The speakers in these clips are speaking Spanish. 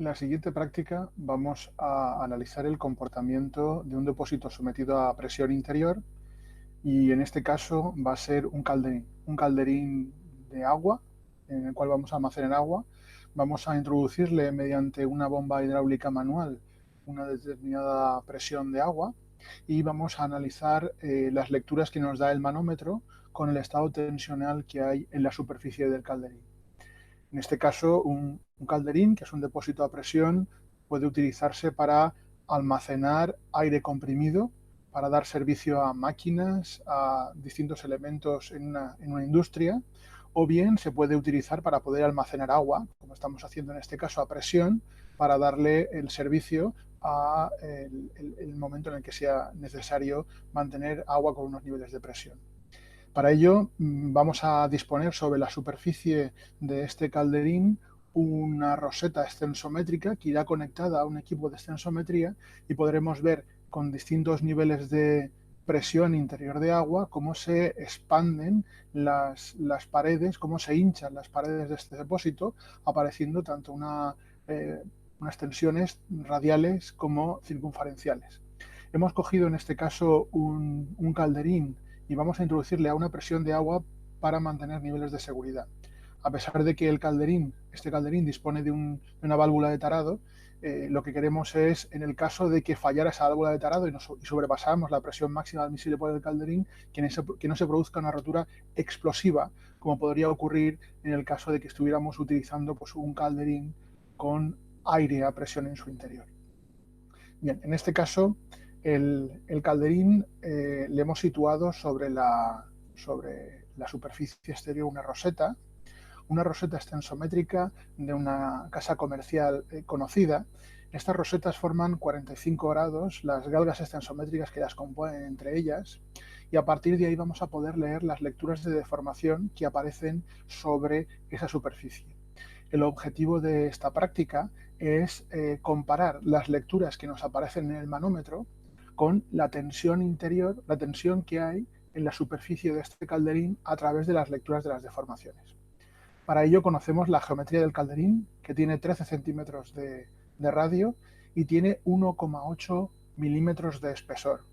la siguiente práctica vamos a analizar el comportamiento de un depósito sometido a presión interior y en este caso va a ser un calderín de agua en el cual vamos a almacenar agua. Vamos a introducirle mediante una bomba hidráulica manual una determinada presión de agua y vamos a analizar las lecturas que nos da el manómetro con el estado tensional que hay en la superficie del calderín. En este caso, un calderín, que es un depósito a presión, puede utilizarse para almacenar aire comprimido, para dar servicio a máquinas, a distintos elementos en una industria, o bien se puede utilizar para poder almacenar agua, como estamos haciendo en este caso a presión, para darle el servicio a el momento en el que sea necesario mantener agua con unos niveles de presión. Para ello vamos a disponer sobre la superficie de este calderín una roseta extensométrica que irá conectada a un equipo de extensometría y podremos ver con distintos niveles de presión interior de agua cómo se expanden las paredes, cómo se hinchan las paredes de este depósito, apareciendo tanto unas tensiones radiales como circunferenciales. Hemos cogido en este caso un calderín y vamos a introducirle a una presión de agua para mantener niveles de seguridad. A pesar de que este calderín dispone de una válvula de tarado, lo que queremos es, en el caso de que fallara esa válvula de tarado y sobrepasáramos la presión máxima admisible por el calderín, que no se produzca una rotura explosiva, como podría ocurrir en el caso de que estuviéramos utilizando pues, un calderín con aire a presión en su interior. Bien, en este caso, el calderín le hemos situado sobre la superficie exterior una roseta extensométrica de una casa comercial conocida. Estas rosetas forman 45 grados, las galgas extensométricas que las componen entre ellas, y a partir de ahí vamos a poder leer las lecturas de deformación que aparecen sobre esa superficie. El objetivo de esta práctica es comparar las lecturas que nos aparecen en el manómetro con la tensión interior, la tensión que hay en la superficie de este calderín a través de las lecturas de las deformaciones. Para ello conocemos la geometría del calderín, que tiene 13 centímetros de radio y tiene 1,8 milímetros de espesor.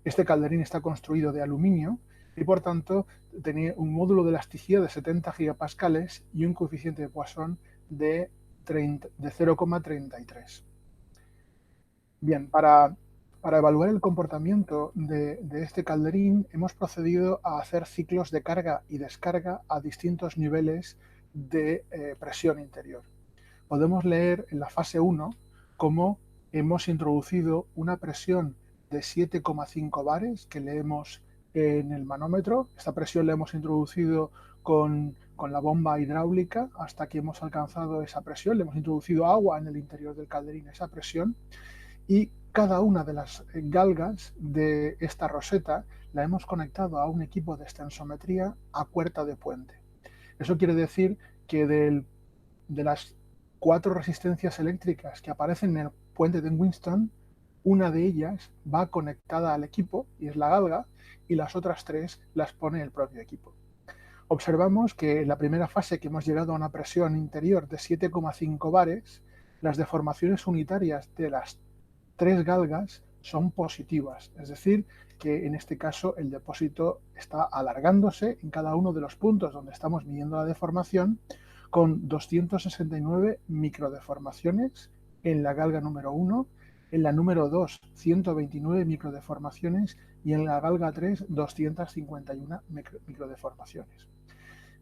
Este calderín está construido de aluminio y por tanto tenía un módulo de elasticidad de 70 gigapascales y un coeficiente de Poisson de 0,33. Bien, para evaluar el comportamiento de este calderín hemos procedido a hacer ciclos de carga y descarga a distintos niveles de presión interior. Podemos leer en la fase 1 cómo hemos introducido una presión de 7,5 bares que leemos en el manómetro. Esta presión la hemos introducido con la bomba hidráulica hasta que hemos alcanzado esa presión. Le hemos introducido agua en el interior del calderín a esa presión y cada una de las galgas de esta roseta la hemos conectado a un equipo de extensometría a puerta de puente. Eso quiere decir que de las 4 resistencias eléctricas que aparecen en el puente de Winston, una de ellas va conectada al equipo, y es la galga, y las otras 3 las pone el propio equipo. Observamos que en la primera fase, que hemos llegado a una presión interior de 7,5 bares, las deformaciones unitarias de las 3 galgas son positivas, es decir, que en este caso el depósito está alargándose en cada uno de los puntos donde estamos midiendo la deformación, con 269 microdeformaciones en la galga número 1, en la número 2 129 microdeformaciones y en la galga 3 251 microdeformaciones.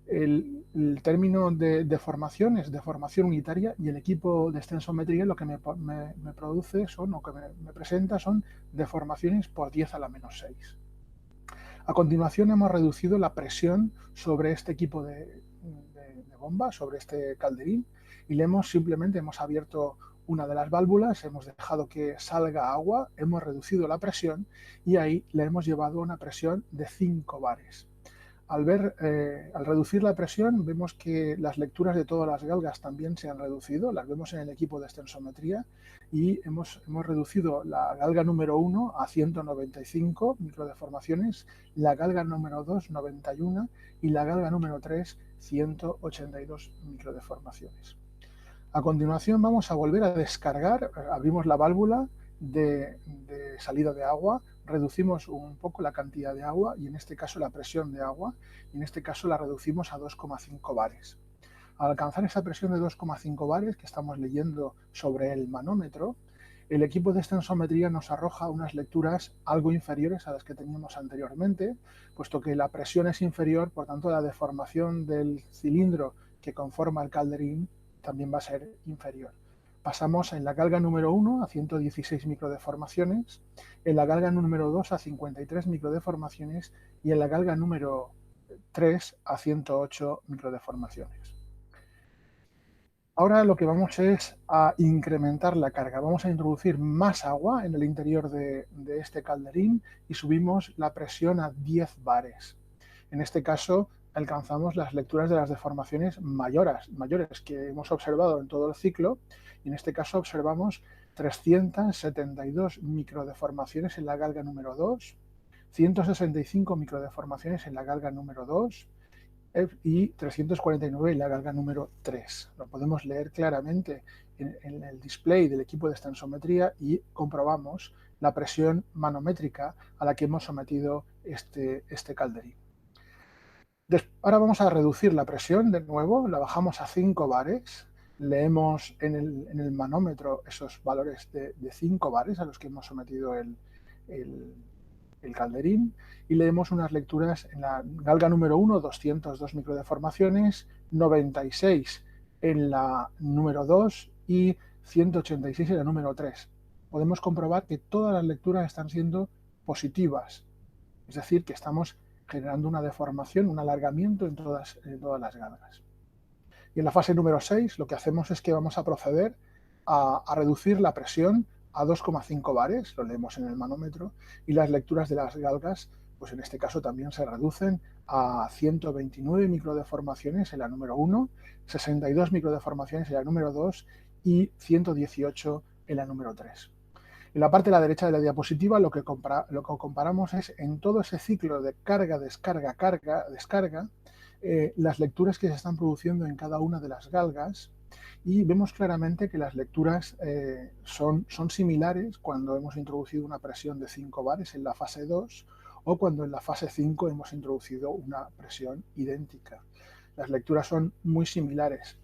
El término de deformación es deformación unitaria y el equipo de extensometría lo que me produce son, o que me presenta son deformaciones por 10 a la menos 6. A continuación hemos reducido la presión sobre este equipo de bomba, sobre este calderín, y simplemente hemos abierto una de las válvulas, hemos dejado que salga agua, hemos reducido la presión y ahí le hemos llevado a una presión de 5 bares. Al reducir la presión, vemos que las lecturas de todas las galgas también se han reducido, las vemos en el equipo de extensometría, y hemos reducido la galga número 1 a 195 microdeformaciones, la galga número 2 91 y la galga número 3 182 microdeformaciones. A continuación vamos a volver a descargar, abrimos la válvula de salida de agua, reducimos un poco la cantidad de agua y en este caso la presión de agua, y en este caso la reducimos a 2,5 bares. Al alcanzar esa presión de 2,5 bares que estamos leyendo sobre el manómetro, el equipo de extensometría nos arroja unas lecturas algo inferiores a las que teníamos anteriormente, puesto que la presión es inferior, por tanto la deformación del cilindro que conforma el calderín también va a ser inferior. Pasamos en la galga número 1 a 116 microdeformaciones, en la galga número 2 a 53 microdeformaciones y en la galga número 3 a 108 microdeformaciones. Ahora lo que vamos es a incrementar la carga. Vamos a introducir más agua en el interior de este calderín y subimos la presión a 10 bares. En este caso alcanzamos las lecturas de las deformaciones mayores que hemos observado en todo el ciclo, y en este caso observamos 372 microdeformaciones en la galga número 2, 165 microdeformaciones en la galga número 2, y 349 en la galga número 3. Lo podemos leer claramente en el display del equipo de extensometría y comprobamos la presión manométrica a la que hemos sometido este calderín. Ahora vamos a reducir la presión de nuevo, la bajamos a 5 bares, leemos en el manómetro esos valores de 5 bares a los que hemos sometido el calderín, y leemos unas lecturas en la galga número 1, 202 microdeformaciones, 96 en la número 2 y 186 en la número 3. Podemos comprobar que todas las lecturas están siendo positivas, es decir, que estamos generando una deformación, un alargamiento en todas las galgas. Y en la fase número 6 lo que hacemos es que vamos a proceder a reducir la presión a 2,5 bares, lo leemos en el manómetro, y las lecturas de las galgas, pues en este caso también se reducen a 129 microdeformaciones en la número 1, 62 microdeformaciones en la número 2 y 118 en la número 3. En la parte de la derecha de la diapositiva lo que comparamos es en todo ese ciclo de carga, descarga, carga, descarga, las lecturas que se están produciendo en cada una de las galgas, y vemos claramente que las lecturas son similares cuando hemos introducido una presión de 5 bares en la fase 2 o cuando en la fase 5 hemos introducido una presión idéntica. Las lecturas son muy similares,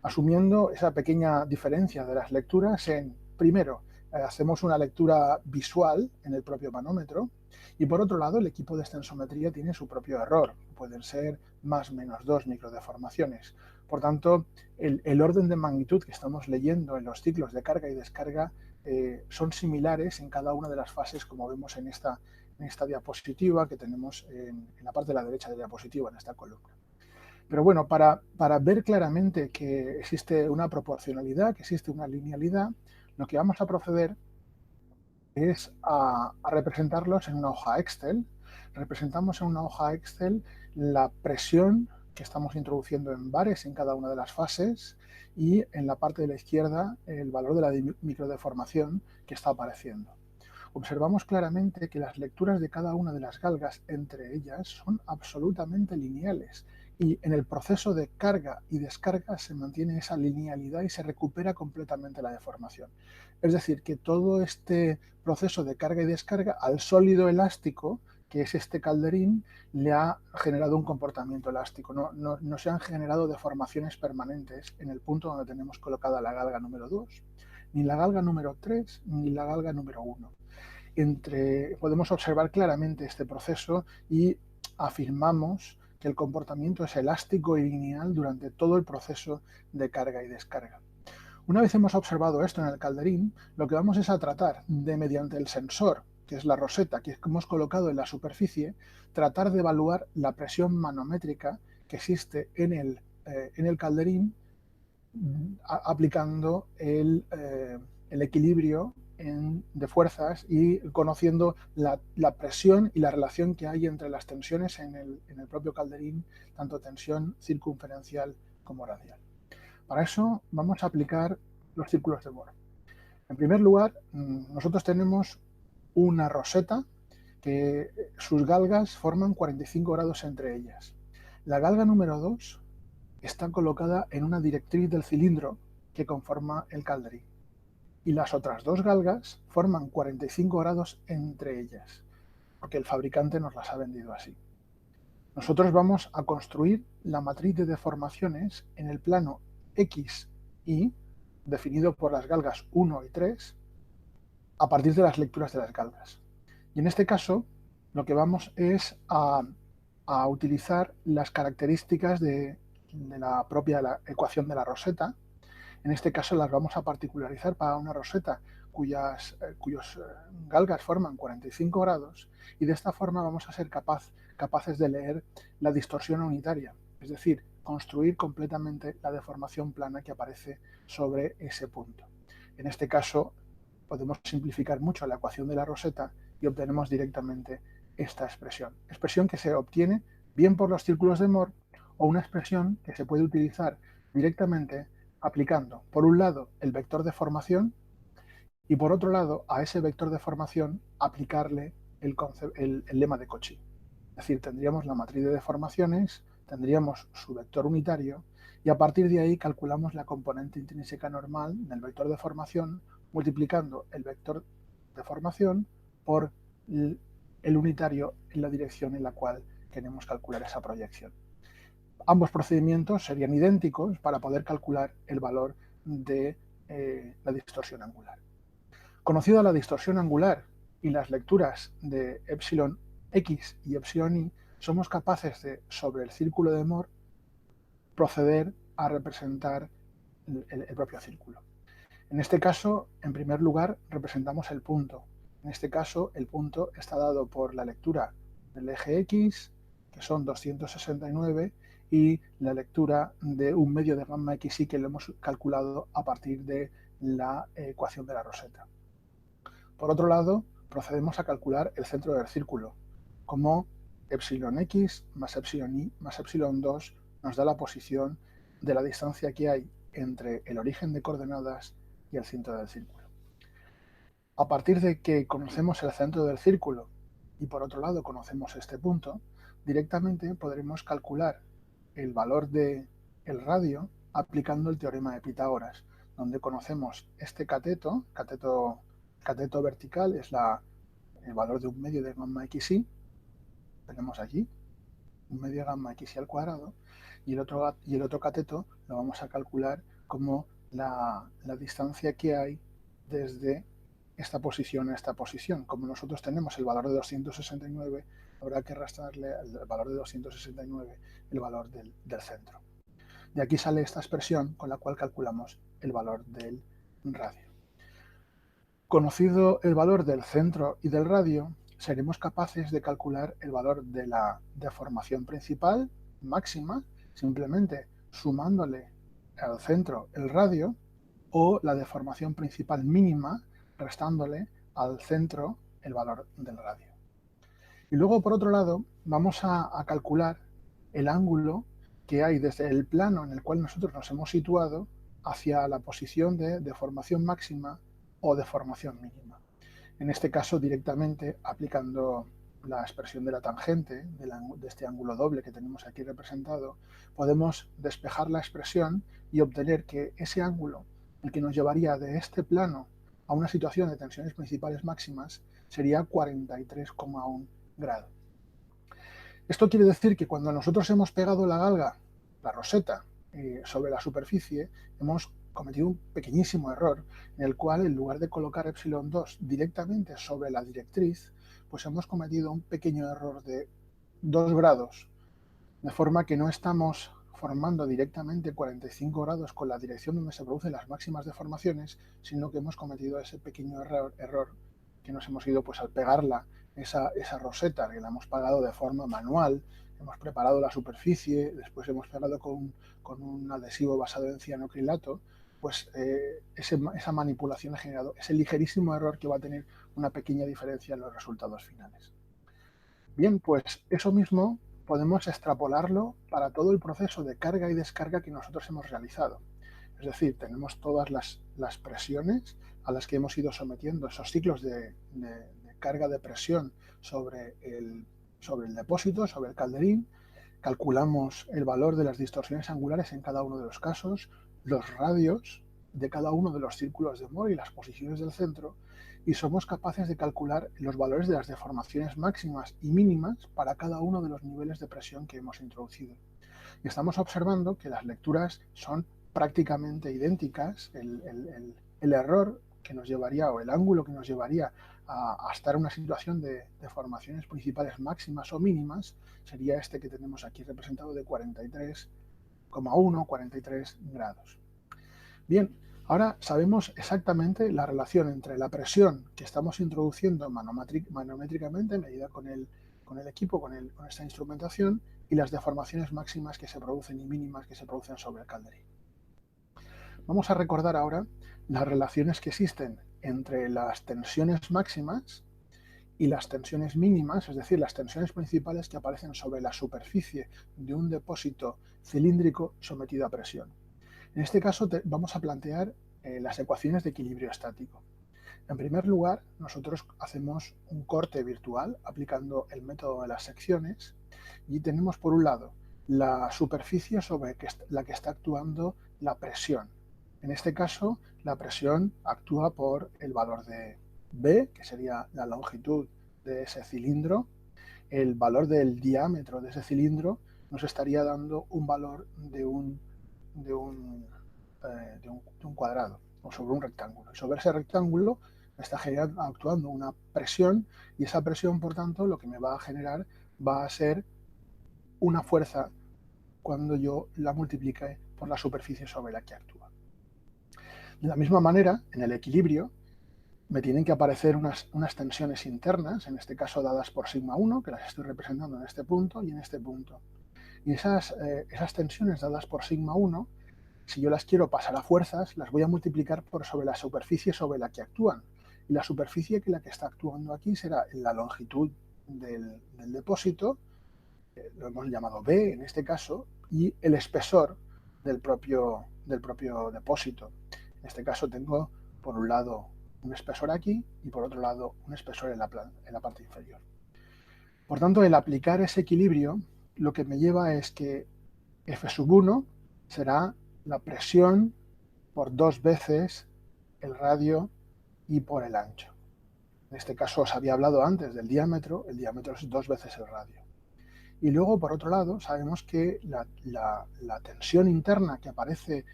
asumiendo esa pequeña diferencia de las lecturas en, primero, hacemos una lectura visual en el propio manómetro, y por otro lado el equipo de extensometría tiene su propio error, pueden ser más o menos 2 microdeformaciones. Por tanto, el orden de magnitud que estamos leyendo en los ciclos de carga y descarga son similares en cada una de las fases, como vemos en esta diapositiva que tenemos en la parte de la derecha de la diapositiva, en esta columna. Pero bueno, para ver claramente que existe una proporcionalidad, que existe una linealidad, lo que vamos a proceder es a representarlos en una hoja Excel. Representamos en una hoja Excel la presión que estamos introduciendo en bares en cada una de las fases, y en la parte de la izquierda el valor de la microdeformación que está apareciendo. Observamos claramente que las lecturas de cada una de las galgas entre ellas son absolutamente lineales, y en el proceso de carga y descarga se mantiene esa linealidad y se recupera completamente la deformación. Es decir, que todo este proceso de carga y descarga al sólido elástico, que es este calderín, le ha generado un comportamiento elástico. No se han generado deformaciones permanentes en el punto donde tenemos colocada la galga número 2, ni la galga número 3, ni la galga número 1. Podemos observar claramente este proceso y afirmamos que el comportamiento es elástico y lineal durante todo el proceso de carga y descarga. Una vez hemos observado esto en el calderín, lo que vamos es a tratar de, mediante el sensor, que es la roseta que hemos colocado en la superficie, tratar de evaluar la presión manométrica que existe en el calderín, aplicando el equilibrio de fuerzas y conociendo la presión y la relación que hay entre las tensiones en el propio calderín, tanto tensión circunferencial como radial. Para eso vamos a aplicar los círculos de Bohr. En primer lugar, nosotros tenemos una roseta que sus galgas forman 45 grados entre ellas. La galga número 2 está colocada en una directriz del cilindro que conforma el calderín. Y las otras dos galgas forman 45 grados entre ellas, porque el fabricante nos las ha vendido así. Nosotros vamos a construir la matriz de deformaciones en el plano X, Y, definido por las galgas 1 y 3, a partir de las lecturas de las galgas. Y en este caso, lo que vamos es a utilizar las características de la propia ecuación de la roseta. En este caso las vamos a particularizar para una roseta cuyos galgas forman 45 grados, y de esta forma vamos a ser capaces de leer la distorsión unitaria, es decir, construir completamente la deformación plana que aparece sobre ese punto. En este caso podemos simplificar mucho la ecuación de la roseta y obtenemos directamente esta expresión que se obtiene bien por los círculos de Moore, o una expresión que se puede utilizar directamente aplicando, por un lado, el vector de formación, y por otro lado, a ese vector de formación aplicarle el lema de Cauchy. Es decir, tendríamos la matriz de deformaciones, tendríamos su vector unitario, y a partir de ahí calculamos la componente intrínseca normal del vector de formación, multiplicando el vector de formación por el unitario en la dirección en la cual queremos calcular esa proyección. Ambos procedimientos serían idénticos para poder calcular el valor de la distorsión angular. Conocida la distorsión angular y las lecturas de epsilon x y epsilon y, somos capaces de, sobre el círculo de Moore, proceder a representar el propio círculo. En este caso, en primer lugar, representamos el punto. En este caso, el punto está dado por la lectura del eje X, que son 269, y la lectura de un medio de gamma xy que lo hemos calculado a partir de la ecuación de la roseta. Por otro lado, procedemos a calcular el centro del círculo, como epsilon x más epsilon y más epsilon 2 nos da la posición de la distancia que hay entre el origen de coordenadas y el centro del círculo. A partir de que conocemos el centro del círculo y por otro lado conocemos este punto, directamente podremos calcular el valor del radio aplicando el teorema de Pitágoras, donde conocemos este cateto vertical es el valor de un medio de gamma xy, tenemos allí un medio de gamma xy al cuadrado, y el otro cateto lo vamos a calcular como la distancia que hay desde esta posición a esta posición. Como nosotros tenemos el valor de 269, habrá que restarle al valor de 269 el valor del centro. De aquí sale esta expresión con la cual calculamos el valor del radio. Conocido el valor del centro y del radio, seremos capaces de calcular el valor de la deformación principal máxima, simplemente sumándole al centro el radio, o la deformación principal mínima, restándole al centro el valor del radio. Y luego, por otro lado, vamos a calcular el ángulo que hay desde el plano en el cual nosotros nos hemos situado hacia la posición de deformación máxima o deformación mínima. En este caso, directamente aplicando la expresión de la tangente de este ángulo doble que tenemos aquí representado, podemos despejar la expresión y obtener que ese ángulo, el que nos llevaría de este plano a una situación de tensiones principales máximas, sería 43,1 grados. Esto quiere decir que cuando nosotros hemos pegado la galga, la roseta, sobre la superficie, hemos cometido un pequeñísimo error en el cual, en lugar de colocar epsilon 2 directamente sobre la directriz, pues hemos cometido un pequeño error de 2 grados, de forma que no estamos formando directamente 45 grados con la dirección donde se producen las máximas deformaciones, sino que hemos cometido ese pequeño error que nos hemos ido, pues al pegarla, esa roseta, que la hemos pagado de forma manual, hemos preparado la superficie, después hemos pegado con un adhesivo basado en cianocrilato, pues esa manipulación ha generado ese ligerísimo error que va a tener una pequeña diferencia en los resultados finales. Bien, pues eso mismo podemos extrapolarlo para todo el proceso de carga y descarga que nosotros hemos realizado. Es decir, tenemos todas las presiones a las que hemos ido sometiendo esos ciclos de carga de presión sobre el depósito, sobre el calderín. Calculamos el valor de las distorsiones angulares en cada uno de los casos, los radios, de cada uno de los círculos de Moore y las posiciones del centro, y somos capaces de calcular los valores de las deformaciones máximas y mínimas para cada uno de los niveles de presión que hemos introducido. Y estamos observando que las lecturas son prácticamente idénticas. El error que nos llevaría, o el ángulo que nos llevaría a estar en una situación de deformaciones principales máximas o mínimas, sería este que tenemos aquí representado de 43,1, 43 grados. Bien, ahora sabemos exactamente la relación entre la presión que estamos introduciendo manométricamente, medida con el equipo, con esta instrumentación, y las deformaciones máximas que se producen y mínimas que se producen sobre el calderín. Vamos a recordar ahora las relaciones que existen entre las tensiones máximas y las tensiones mínimas, es decir, las tensiones principales que aparecen sobre la superficie de un depósito cilíndrico sometido a presión. En este caso vamos a plantear las ecuaciones de equilibrio estático. En primer lugar, nosotros hacemos un corte virtual aplicando el método de las secciones y tenemos por un lado la superficie sobre la que está actuando la presión. En este caso, la presión actúa por el valor de B, que sería la longitud de ese cilindro. El valor del diámetro de ese cilindro nos estaría dando un valor de un cuadrado o sobre un rectángulo. Y sobre ese rectángulo está actuando una presión, y esa presión, por tanto, lo que me va a generar va a ser una fuerza cuando yo la multiplique por la superficie sobre la que actúa. De la misma manera, en el equilibrio, me tienen que aparecer unas tensiones internas, en este caso dadas por sigma 1, que las estoy representando en este punto y en este punto. Y esas tensiones dadas por sigma 1, si yo las quiero pasar a fuerzas, las voy a multiplicar por sobre la superficie sobre la que actúan. Y la superficie que la que está actuando aquí será la longitud del depósito, lo hemos llamado B en este caso, y el espesor del propio depósito. En este caso tengo por un lado un espesor aquí y por otro lado un espesor en la parte inferior. Por tanto, el aplicar ese equilibrio lo que me lleva es que F1 será la presión por 2 veces el radio y por el ancho. En este caso os había hablado antes del diámetro, el diámetro es 2 veces el radio. Y luego, por otro lado, sabemos que la tensión interna que aparece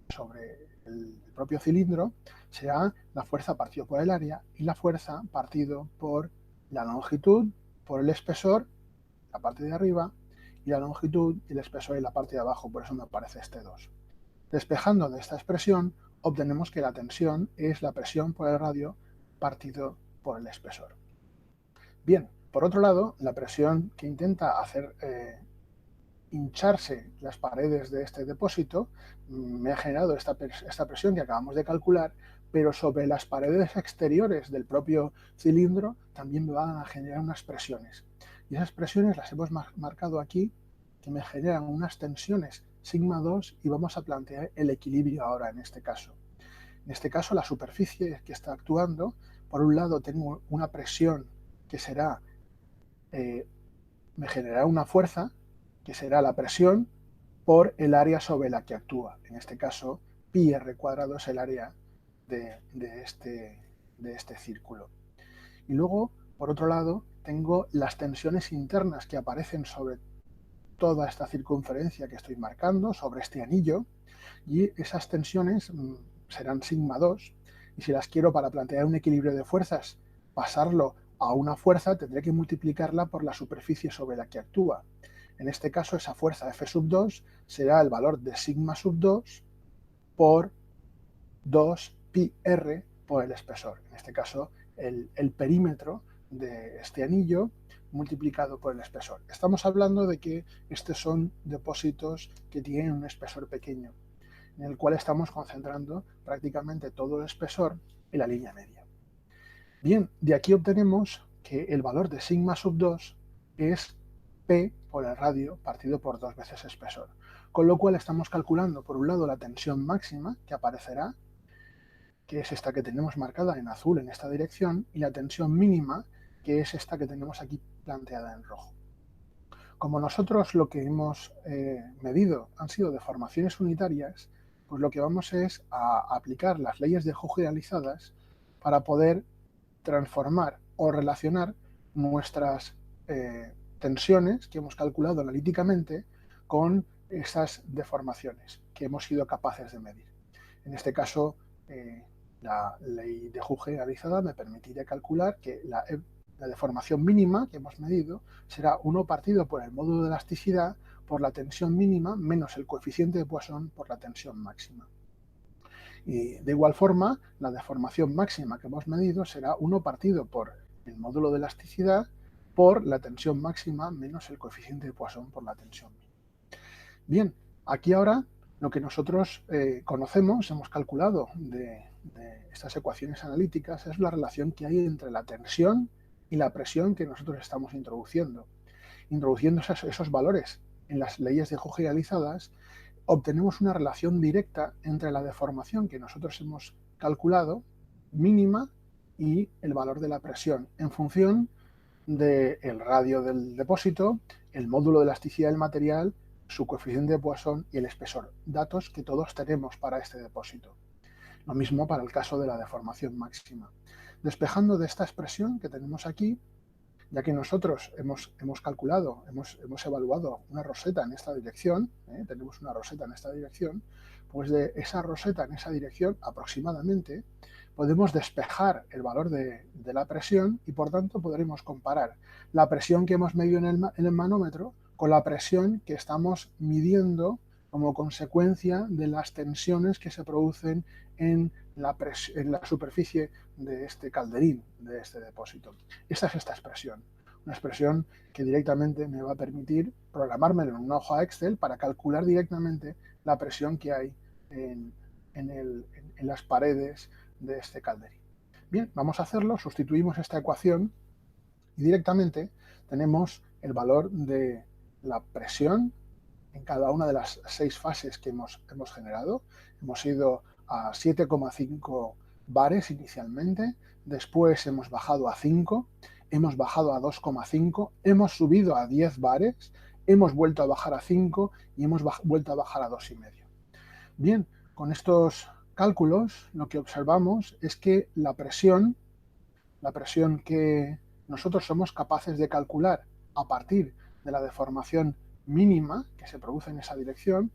sobre el propio cilindro será la fuerza partido por el área y la fuerza partido por la longitud, por el espesor, la parte de arriba, y la longitud y el espesor en la parte de abajo, por eso me aparece este 2. Despejando de esta expresión, obtenemos que la tensión es la presión por el radio partido por el espesor. Bien, por otro lado, la presión que intenta hacer hincharse las paredes de este depósito me ha generado esta presión que acabamos de calcular, pero sobre las paredes exteriores del propio cilindro también me van a generar unas presiones. Y esas presiones las hemos marcado aquí, que me generan unas tensiones sigma 2, y vamos a plantear el equilibrio ahora en este caso. En este caso, la superficie que está actuando, por un lado tengo una presión que será, me generará una fuerza, que será la presión por el área sobre la que actúa. En este caso, pi r cuadrado es el área de este círculo. Y luego, por otro lado, tengo las tensiones internas que aparecen sobre toda esta circunferencia que estoy marcando, sobre este anillo, y esas tensiones serán sigma 2, y si las quiero para plantear un equilibrio de fuerzas, pasarlo a una fuerza, tendré que multiplicarla por la superficie sobre la que actúa. En este caso, esa fuerza F2 será el valor de sigma 2 por 2 pi r por el espesor. En este caso, el perímetro de este anillo multiplicado por el espesor. Estamos hablando de que estos son depósitos que tienen un espesor pequeño, en el cual estamos concentrando prácticamente todo el espesor en la línea media. Bien, de aquí obtenemos que el valor de sigma 2 es P por el radio partido por 2 veces espesor. Con lo cual estamos calculando, por un lado, la tensión máxima que aparecerá, que es esta que tenemos marcada en azul en esta dirección, y la tensión mínima, que es esta que tenemos aquí planteada en rojo. Como nosotros lo que hemos medido han sido deformaciones unitarias, pues lo que vamos es a aplicar las leyes de Hooke generalizadas para poder transformar o relacionar nuestras tensiones que hemos calculado analíticamente con esas deformaciones que hemos sido capaces de medir. En este caso, la ley de Hooke generalizada me permitiría calcular que la deformación mínima que hemos medido será 1 partido por el módulo de elasticidad por la tensión mínima menos el coeficiente de Poisson por la tensión máxima. Y de igual forma, la deformación máxima que hemos medido será 1 partido por el módulo de elasticidad por la tensión máxima menos el coeficiente de Poisson por la tensión mínima. Bien, aquí ahora lo que nosotros conocemos, hemos calculado de estas ecuaciones analíticas, es la relación que hay entre la tensión y la presión que nosotros estamos introduciendo. Introduciendo esos valores en las leyes de Hooke generalizadas, obtenemos una relación directa entre la deformación que nosotros hemos calculado, mínima, y el valor de la presión, en función del radio del depósito, el módulo de elasticidad del material, su coeficiente de Poisson y el espesor, datos que todos tenemos para este depósito. Lo mismo para el caso de la deformación máxima. Despejando de esta expresión que tenemos aquí, ya que nosotros hemos calculado, hemos evaluado una roseta en esta dirección, tenemos una roseta en esta dirección, pues de esa roseta en esa dirección aproximadamente podemos despejar el valor de la presión y por tanto podremos comparar la presión que hemos medido en el manómetro con la presión que estamos midiendo como consecuencia de las tensiones que se producen en la superficie de este calderín, de este depósito. Esta es esta expresión, una expresión que directamente me va a permitir programármelo en una hoja Excel para calcular directamente la presión que hay en las paredes de este calderín. Bien, vamos a hacerlo, sustituimos esta ecuación y directamente tenemos el valor de la presión en cada una de las 6 fases que hemos generado. Hemos ido a 7,5 bares inicialmente, después hemos bajado a 5, hemos bajado a 2,5, hemos subido a 10 bares, hemos vuelto a bajar a 5 y hemos vuelto a bajar a 2,5. Bien, con estos cálculos lo que observamos es que la presión que nosotros somos capaces de calcular a partir de la deformación mínima que se produce en esa dirección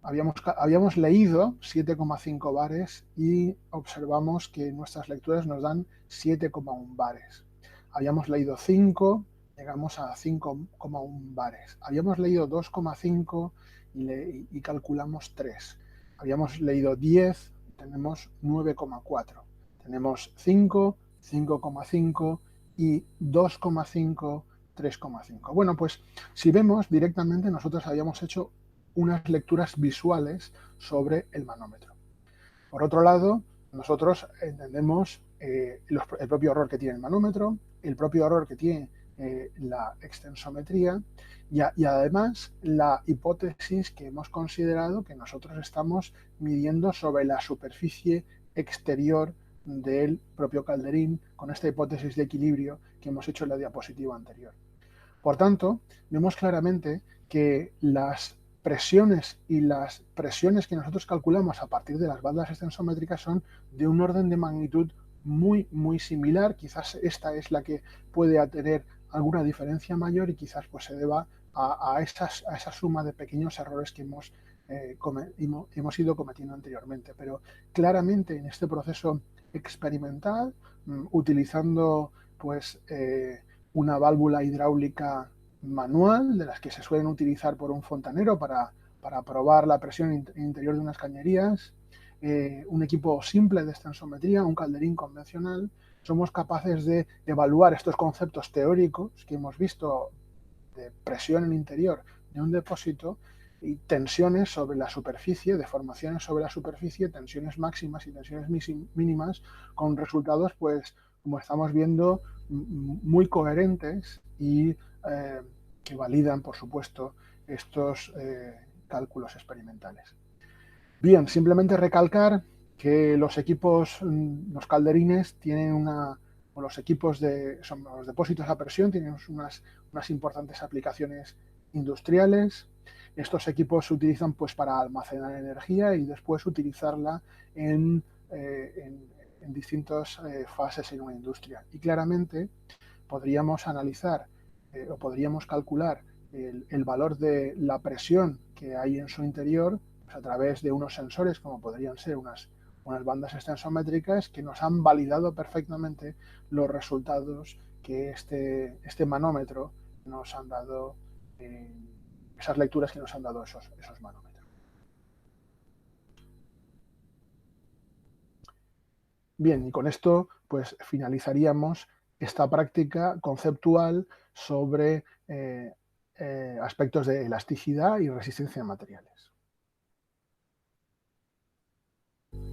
habíamos leído 7,5 bares y observamos que nuestras lecturas nos dan 7,1 bares. Habíamos leído 5, llegamos a 5,1 bares. Habíamos leído 2,5 y calculamos 3. Habíamos leído 10, tenemos 9,4. Tenemos 5, 5,5 y 2,5, 3,5. Bueno, pues si vemos directamente nosotros habíamos hecho unas lecturas visuales sobre el manómetro. Por otro lado, nosotros entendemos el propio error que tiene el manómetro, el propio error que tiene la extensometría y además la hipótesis que hemos considerado que nosotros estamos midiendo sobre la superficie exterior del propio calderín con esta hipótesis de equilibrio que hemos hecho en la diapositiva anterior. Por tanto, vemos claramente que las presiones y las presiones que nosotros calculamos a partir de las bandas extensométricas son de un orden de magnitud muy, muy similar. Quizás esta es la que puede tener alguna diferencia mayor y quizás pues se deba a esa suma de pequeños errores que hemos ido cometiendo anteriormente. Pero claramente en este proceso experimental, utilizando pues una válvula hidráulica manual, de las que se suelen utilizar por un fontanero para probar la presión interior de unas cañerías, un equipo simple de extensometría, un calderín convencional, somos capaces de evaluar estos conceptos teóricos que hemos visto de presión en el interior de un depósito y tensiones sobre la superficie, deformaciones sobre la superficie, tensiones máximas y tensiones mínimas, con resultados, pues, como estamos viendo, muy coherentes y que validan, por supuesto, estos cálculos experimentales. Bien, simplemente recalcar que los equipos, los calderines, tienen los depósitos a presión tienen unas importantes aplicaciones industriales, Estos equipos se utilizan pues, para almacenar energía y después utilizarla en distintas fases en una industria. Y claramente podríamos analizar o podríamos calcular el valor de la presión que hay en su interior pues, a través de unos sensores como podrían ser unas bandas extensométricas que nos han validado perfectamente los resultados que este manómetro nos han dado, esas lecturas que nos han dado esos manómetros. Bien, y con esto pues finalizaríamos esta práctica conceptual sobre aspectos de elasticidad y resistencia de materiales.